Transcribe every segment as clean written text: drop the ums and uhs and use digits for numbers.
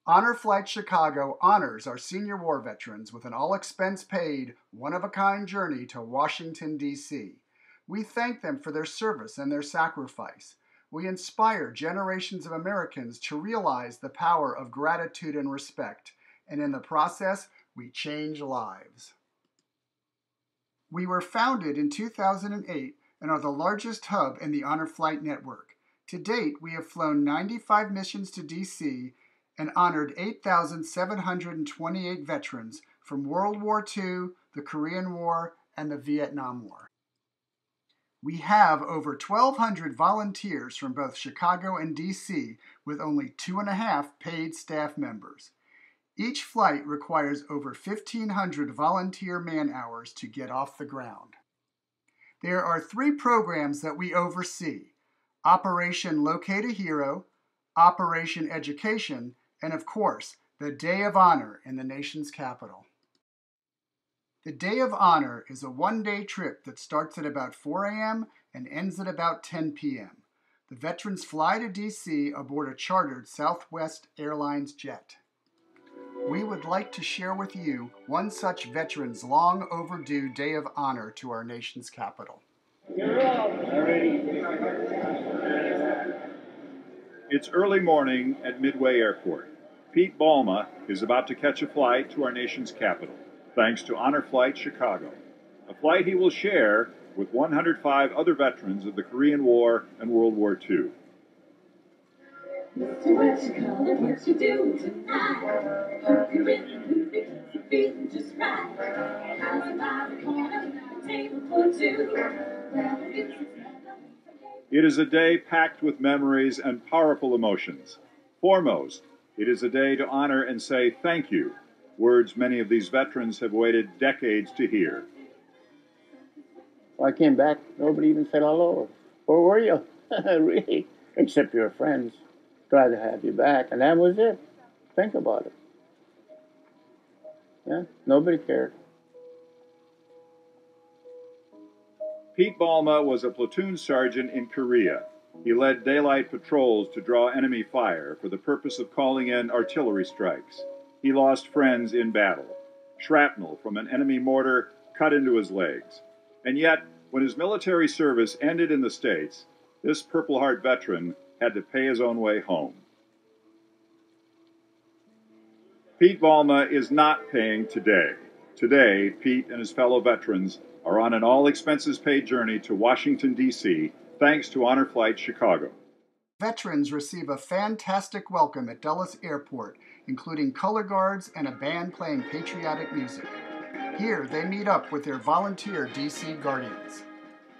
Honor Flight Chicago honors our senior war veterans with an all-expense-paid, one-of-a-kind journey to Washington, D.C. We thank them for their service and their sacrifice. We inspire generations of Americans to realize the power of gratitude and respect, and in the process, we change lives. We were founded in 2008 and are the largest hub in the Honor Flight network. To date, we have flown 95 missions to D.C. and honored 8,728 veterans from World War II, the Korean War, and the Vietnam War. We have over 1,200 volunteers from both Chicago and D.C. with only 2.5 paid staff members. Each flight requires over 1,500 volunteer man-hours to get off the ground. There are 3 programs that we oversee: Operation Locate a Hero, Operation Education, and of course, the Day of Honor in the nation's capital. The Day of Honor is a one-day trip that starts at about 4 a.m. and ends at about 10 p.m. The veterans fly to D.C. aboard a chartered Southwest Airlines jet. We would like to share with you one such veteran's long overdue Day of Honor to our nation's capital. It's early morning at Midway Airport. Pete Balma is about to catch a flight to our nation's capital, thanks to Honor Flight Chicago, a flight he will share with 105 other veterans of the Korean War and World War II. Mr. What you call it, what you do tonight? Hope you're in the mood because you're feeling just right. How's about the corner, a table for two? Well, it is a day packed with memories and powerful emotions. Foremost, it is a day to honor and say thank you, words many of these veterans have waited decades to hear. When I came back, nobody even said hello. Where were you? Really? Except your friends. Tried to have you back, and that was it. Think about it. Yeah, nobody cared. Pete Balma was a platoon sergeant in Korea. He led daylight patrols to draw enemy fire for the purpose of calling in artillery strikes. He lost friends in battle. Shrapnel from an enemy mortar cut into his legs. And yet, when his military service ended in the States, this Purple Heart veteran had to pay his own way home. Pete Balma is not paying today. Today, Pete and his fellow veterans are on an all-expenses-paid journey to Washington, D.C., thanks to Honor Flight Chicago. Veterans receive a fantastic welcome at Dulles Airport, including color guards and a band playing patriotic music. Here, they meet up with their volunteer D.C. Guardians.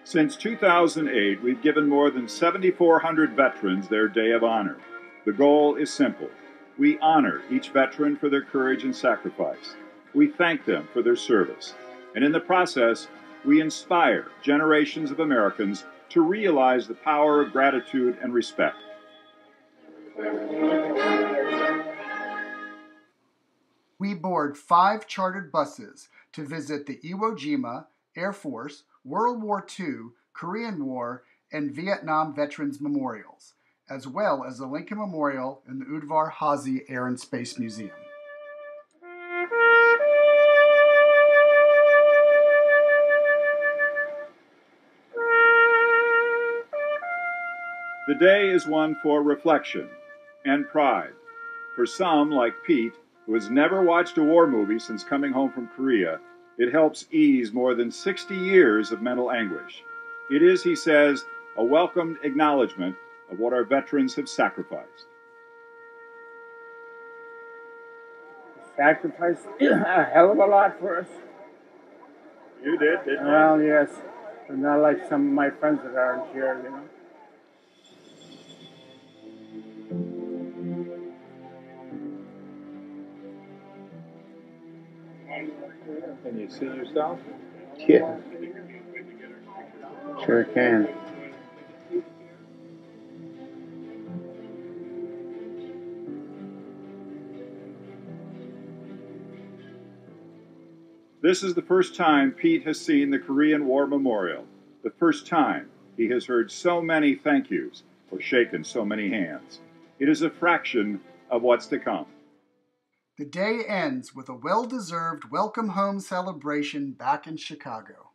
Since 2008, we've given more than 7,400 veterans their Day of Honor. The goal is simple. We honor each veteran for their courage and sacrifice. We thank them for their service. And in the process, we inspire generations of Americans to realize the power of gratitude and respect. We board 5 chartered buses to visit the Iwo Jima, Air Force, World War II, Korean War, and Vietnam Veterans Memorials, as well as the Lincoln Memorial and the Udvar Hazy Air and Space Museum. The day is one for reflection and pride. For some, like Pete, who has never watched a war movie since coming home from Korea, it helps ease more than 60 years of mental anguish. It is, he says, a welcomed acknowledgement of what our veterans have sacrificed. Sacrificed a hell of a lot for us. You did, didn't you? Well, yes. But not like some of my friends that aren't here, you know. Can you see yourself? Yeah. Sure can. This is the first time Pete has seen the Korean War Memorial, the first time he has heard so many thank yous or shaken so many hands. It is a fraction of what's to come. The day ends with a well-deserved welcome home celebration back in Chicago.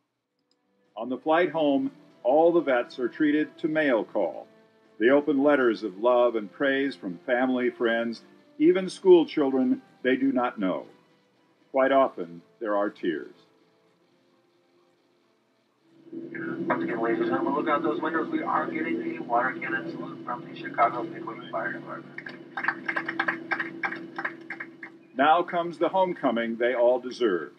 On the flight home, all the vets are treated to mail call. They open letters of love and praise from family, friends, even school children they do not know. Quite often, there are tears. Once again, ladies and gentlemen, look out those windows. We are getting a water cannon salute from the Chicago Midway Fire Department. Now comes the homecoming they all deserve.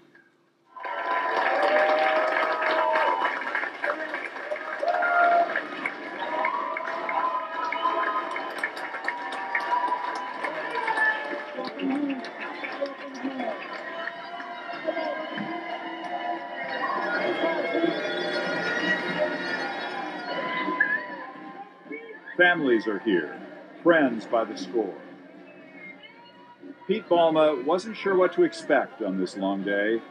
Families are here, friends by the score. Pete Balma wasn't sure what to expect on this long day.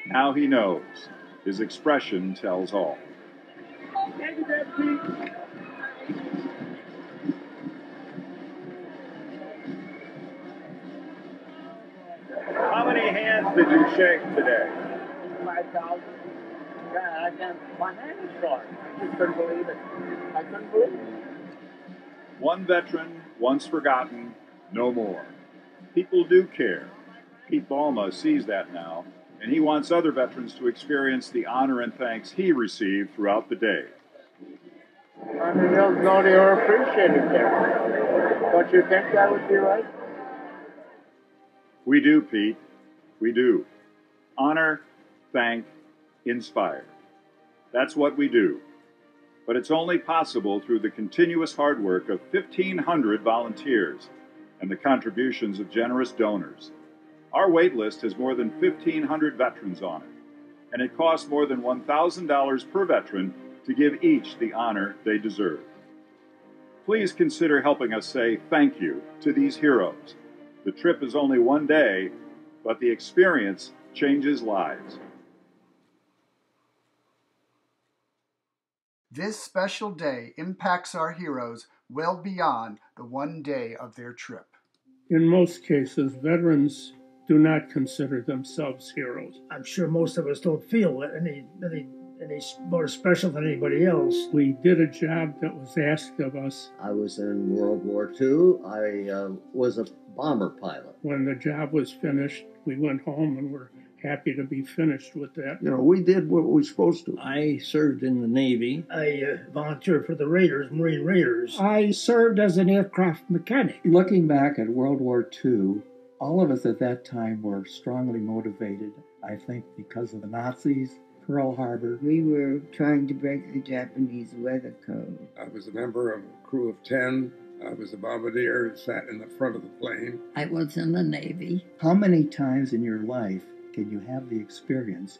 Now he knows. His expression tells all. How many hands did you shake today? 5,000. Yeah, I can't. My hand is sore. I just couldn't believe it. I couldn't believe it. One veteran, once forgotten, no more. People do care. Pete Balma sees that now, and he wants other veterans to experience the honor and thanks he received throughout the day. I mean, they'll know they were appreciated there. Don't you think that would be right? We do, Pete. We do. Honor, thank, inspire. That's what we do. But it's only possible through the continuous hard work of 1,500 volunteers and the contributions of generous donors. Our wait list has more than 1,500 veterans on it, and it costs more than $1,000 per veteran to give each the honor they deserve. Please consider helping us say thank you to these heroes. The trip is only one day, but the experience changes lives. This special day impacts our heroes well beyond the one day of their trip. In most cases, veterans do not consider themselves heroes. I'm sure most of us don't feel any more special than anybody else. We did a job that was asked of us. I was in World War II. I was a bomber pilot. When the job was finished, we went home and were happy to be finished with that. You know, we did what we were supposed to. I served in the Navy. I volunteered for the Raiders, Marine Raiders. I served as an aircraft mechanic. Looking back at World War II, all of us at that time were strongly motivated, I think, because of the Nazis, Pearl Harbor. We were trying to break the Japanese weather code. I was a member of a crew of 10. I was a bombardier and sat in the front of the plane. I was in the Navy. How many times in your life can you have the experience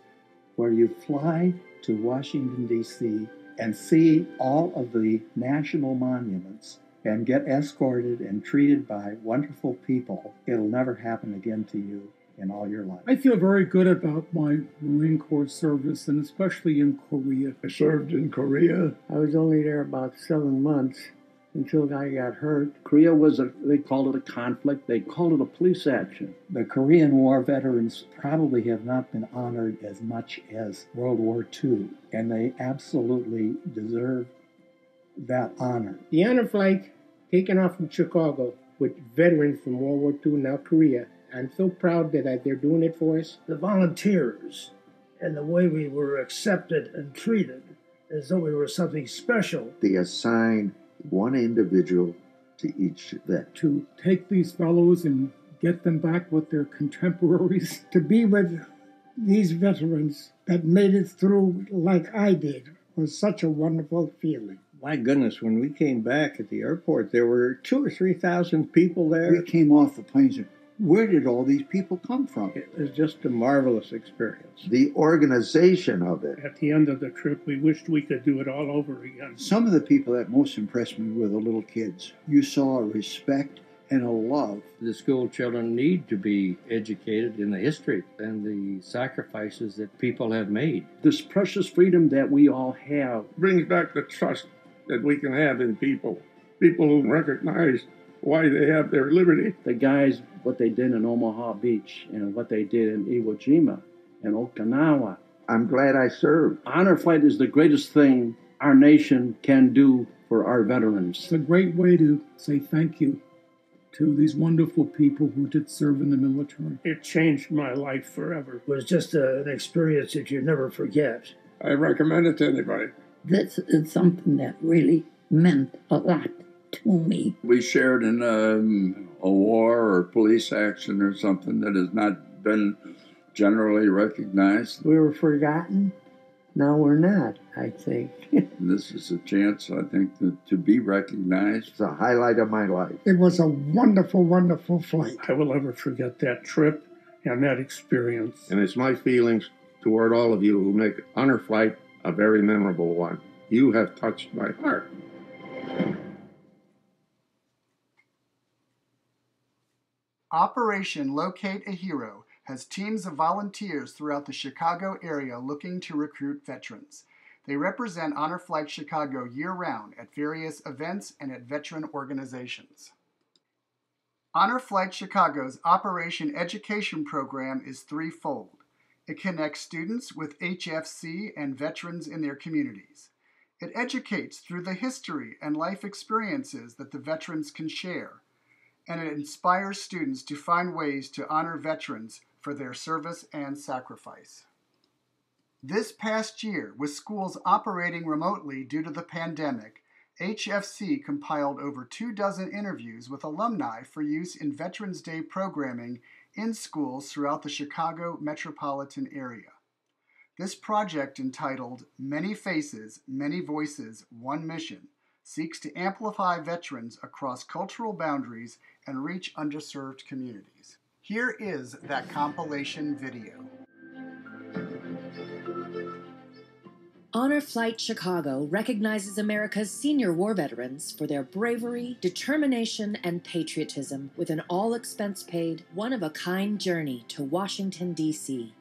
where you fly to Washington, D.C. and see all of the national monuments and get escorted and treated by wonderful people? It'll never happen again to you in all your life. I feel very good about my Marine Corps service, and especially in Korea. I served in Korea. I was only there about 7 months until I got hurt. Korea was they called it a conflict. They called it a police action. The Korean War veterans probably have not been honored as much as World War II, and they absolutely deserve that honor. The honor flight taken off from Chicago with veterans from World War II, now Korea. I'm so proud that they're doing it for us. The volunteers and the way we were accepted and treated as though we were something special. They assigned one individual to each vet. To take these fellows and get them back with their contemporaries. To be with these veterans that made it through like I did was such a wonderful feeling. My goodness, when we came back at the airport, there were 2,000 or 3,000 people there. We came off the planes and where did all these people come from? It was just a marvelous experience. The organization of it. At the end of the trip, we wished we could do it all over again. Some of the people that most impressed me were the little kids. You saw a respect and a love. The school children need to be educated in the history and the sacrifices that people have made. This precious freedom that we all have brings back the trust that we can have in people. People who recognize why they have their liberty. The guys, what they did in Omaha Beach and what they did in Iwo Jima and Okinawa. I'm glad I served. Honor Flight is the greatest thing our nation can do for our veterans. It's a great way to say thank you to these wonderful people who did serve in the military. It changed my life forever. It was just an experience that you never forget. I recommend it to anybody. This is something that really meant a lot to me. We shared in a war or police action or something that has not been generally recognized. We were forgotten. Now we're not, I think. This is a chance, I think, to be recognized. It's a highlight of my life. It was a wonderful, wonderful flight. I will never forget that trip and that experience. And it's my feelings toward all of you who make Honor Flight a very memorable one. You have touched my heart. Operation Locate a Hero has teams of volunteers throughout the Chicago area looking to recruit veterans. They represent Honor Flight Chicago year-round at various events and at veteran organizations. Honor Flight Chicago's Operation Education program is threefold. It connects students with HFC and veterans in their communities. It educates through the history and life experiences that the veterans can share. And it inspires students to find ways to honor veterans for their service and sacrifice. This past year, with schools operating remotely due to the pandemic, HFC compiled over 24 interviews with alumni for use in Veterans Day programming in schools throughout the Chicago metropolitan area. This project, entitled Many Faces, Many Voices, One Mission, seeks to amplify veterans across cultural boundaries and reach underserved communities. Here is that compilation video. Honor Flight Chicago recognizes America's senior war veterans for their bravery, determination, and patriotism with an all-expense-paid, one-of-a-kind journey to Washington, D.C.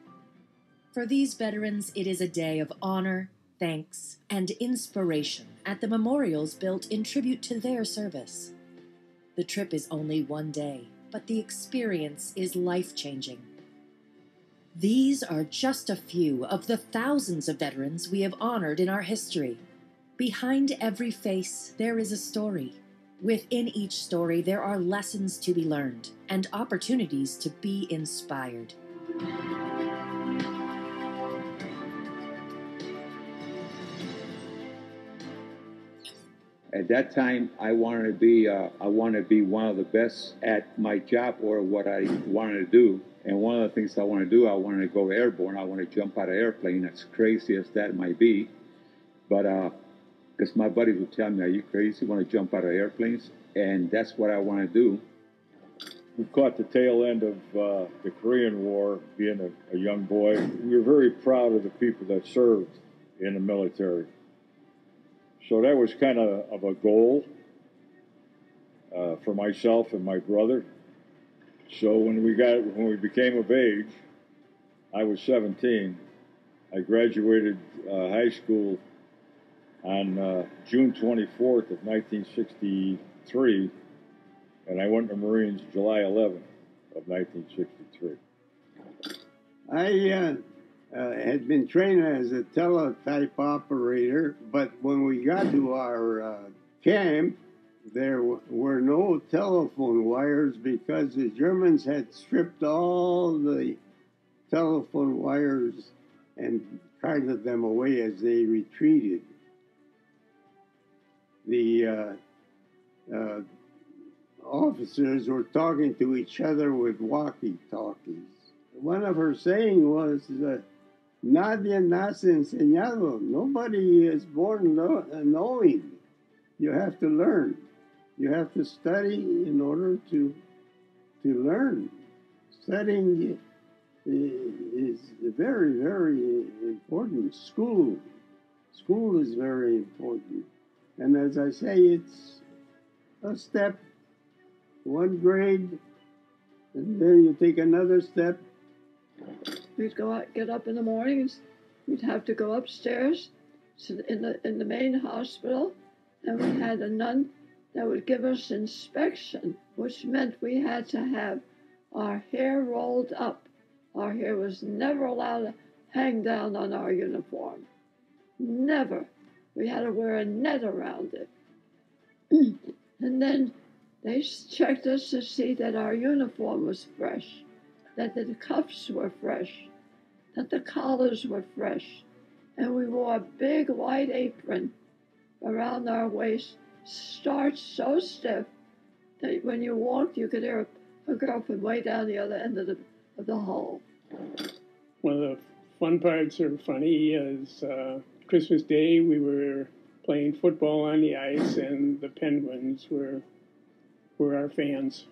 For these veterans, it is a day of honor, thanks, and inspiration at the memorials built in tribute to their service. The trip is only one day, but the experience is life-changing. These are just a few of the thousands of veterans we have honored in our history. Behind every face, there is a story. Within each story, there are lessons to be learned and opportunities to be inspired. At that time, I wanted to be one of the best at my job or what I wanted to do. And one of the things I want to do, I wanted to go airborne. I want to jump out of airplane, as crazy as that might be. But because my buddies would tell me, "Are you crazy? You want to jump out of airplanes?" And that's what I want to do. We caught the tail end of the Korean War, being a young boy. We were very proud of the people that served in the military. So that was kind of a goal for myself and my brother. So when we became of age, I was 17. I graduated high school on June 24th of 1963, and I went to Marines July 11th of 1963. I had been trained as a teletype operator, but when we got to our camp, there were no telephone wires because the Germans had stripped all the telephone wires and carted them away as they retreated. The officers were talking to each other with walkie-talkies. One of her saying was, "Nadie nace enseñado." Nobody is born knowing. You have to learn. You have to study in order to learn. Studying is very, very important. School is very important. And as I say, it's a step, one grade, and then you take another step. We'd go out, get up in the mornings. We'd have to go upstairs in the main hospital, and we had a nun They would give us inspection, which meant we had to have our hair rolled up. Our hair was never allowed to hang down on our uniform. Never. We had to wear a net around it. And then they checked us to see that our uniform was fresh, that the cuffs were fresh, that the collars were fresh, and we wore a big white apron around our waist, starched so stiff that when you walked, you could hear a girl from way down the other end of the hall. One of the fun parts, or funny, is Christmas Day we were playing football on the ice, and the Penguins were our fans.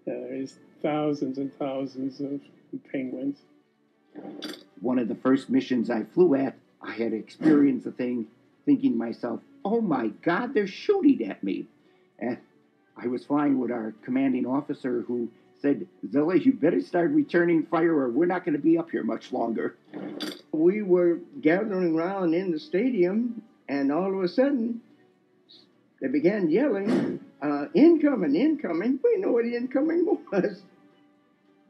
There's thousands and thousands of penguins. One of the first missions I flew at, I had experienced a thing thinking to myself, oh my God, they're shooting at me. And I was flying with our commanding officer who said, Zilla, you better start returning fire or we're not going to be up here much longer. We were gathering around in the stadium, and all of a sudden, they began yelling, incoming, incoming. We didn't know what the incoming was.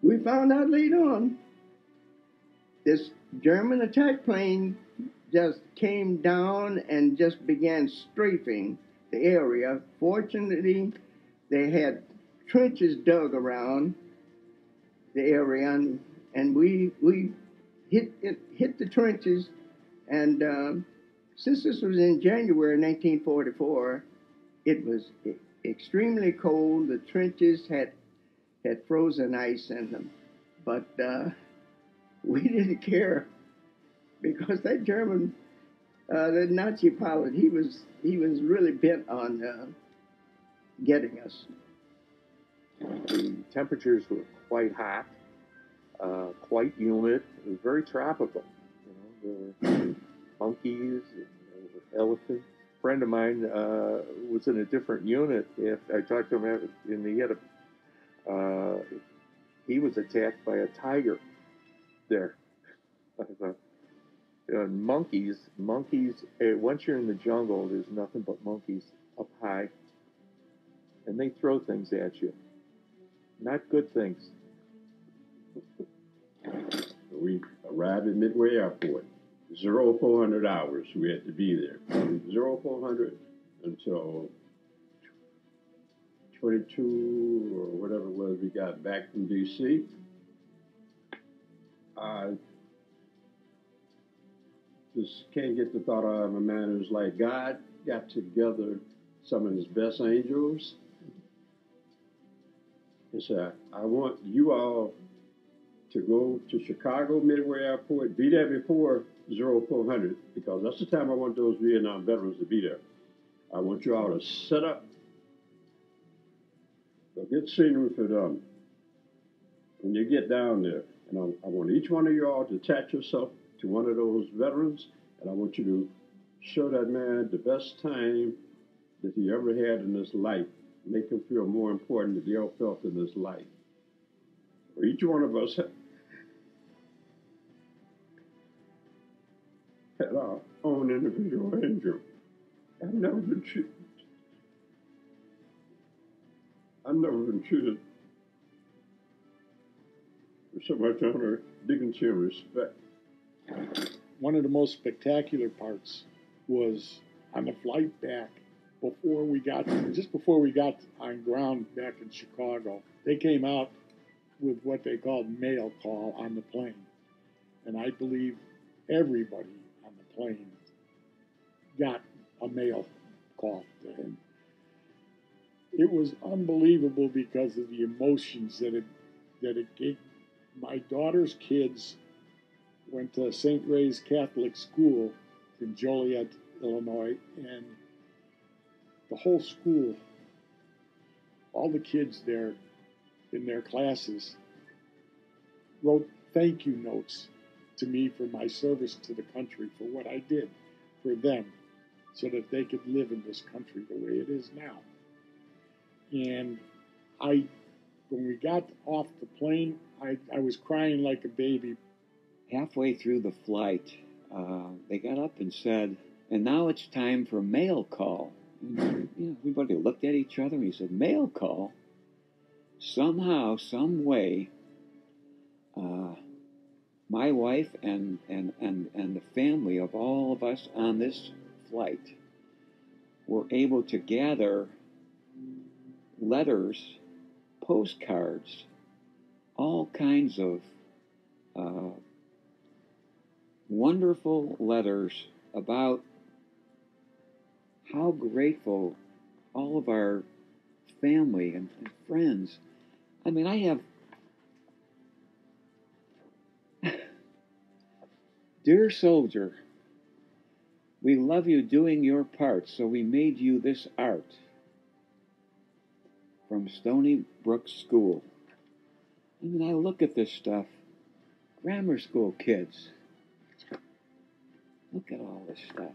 We found out later on, this German attack plane just came down and just began strafing the area. Fortunately, they had trenches dug around the area, and we hit the trenches. And since this was in January 1944, it was extremely cold. The trenches had frozen ice in them, but we didn't care because that German, the Nazi pilot, he was really bent on getting us. The temperatures were quite hot, quite humid. It was very tropical. You know, there were monkeys, and there were elephants. A friend of mine was in a different unit. I talked to him, and he was attacked by a tiger there. Monkeys, once you're in the jungle, there's nothing but monkeys up high. And they throw things at you. Not good things. We arrived at Midway Airport. 0400 hours we had to be there. From 0400 until 22 or whatever it was we got back from D.C. I just can't get the thought out of my mind. It was like God got together some of his best angels and said, I want you all to go to Chicago Midway Airport, be there before 0400, because that's the time I want those Vietnam veterans to be there. I want you all to set up, go get scenery for them. When you get down there, and I want each one of you all to attach yourself to one of those veterans, and I want you to show that man the best time that he ever had in his life. Make him feel more important than he ever felt in his life. For each one of us had our own individual angel. I've never been treated. I've never been treated with so much honor, dignity, and respect. One of the most spectacular parts was on the flight back, just before we got on ground back in Chicago, they came out with what they called mail call on the plane. And I believe everybody on the plane got a mail call to him. It was unbelievable because of the emotions that it gave. My daughter's kids went to St. Ray's Catholic School in Joliet, Illinois, and the whole school, all the kids there in their classes wrote thank you notes to me for my service to the country, for what I did for them, so that they could live in this country the way it is now. And when we got off the plane, I was crying like a baby. Halfway through the flight, they got up and said, And now it's time for mail call. And, everybody looked at each other and he said, mail call? Somehow, some way, my wife and the family of all of us on this flight were able to gather letters, postcards, all kinds of wonderful letters about how grateful all of our family and friends. I mean, I have, dear soldier, we love you doing your part, so we made you this art. From Stony Brook School. I mean, I look at this stuff. Grammar school kids. Look at all this stuff.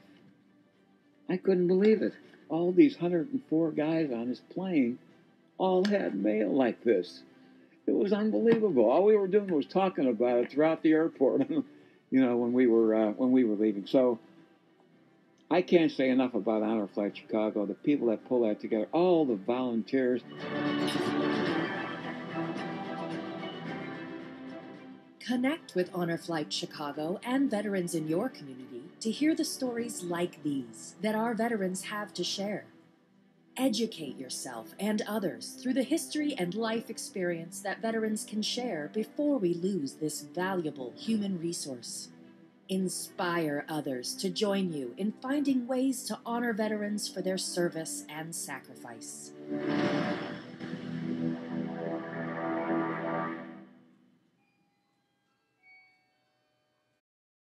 I couldn't believe it. All these 104 guys on this plane all had mail like this. It was unbelievable. All we were doing was talking about it throughout the airport, when we were leaving. So I can't say enough about Honor Flight Chicago, the people that pull that together, all the volunteers. Connect with Honor Flight Chicago and veterans in your community to hear the stories like these that our veterans have to share. Educate yourself and others through the history and life experience that veterans can share before we lose this valuable human resource. Inspire others to join you in finding ways to honor veterans for their service and sacrifice.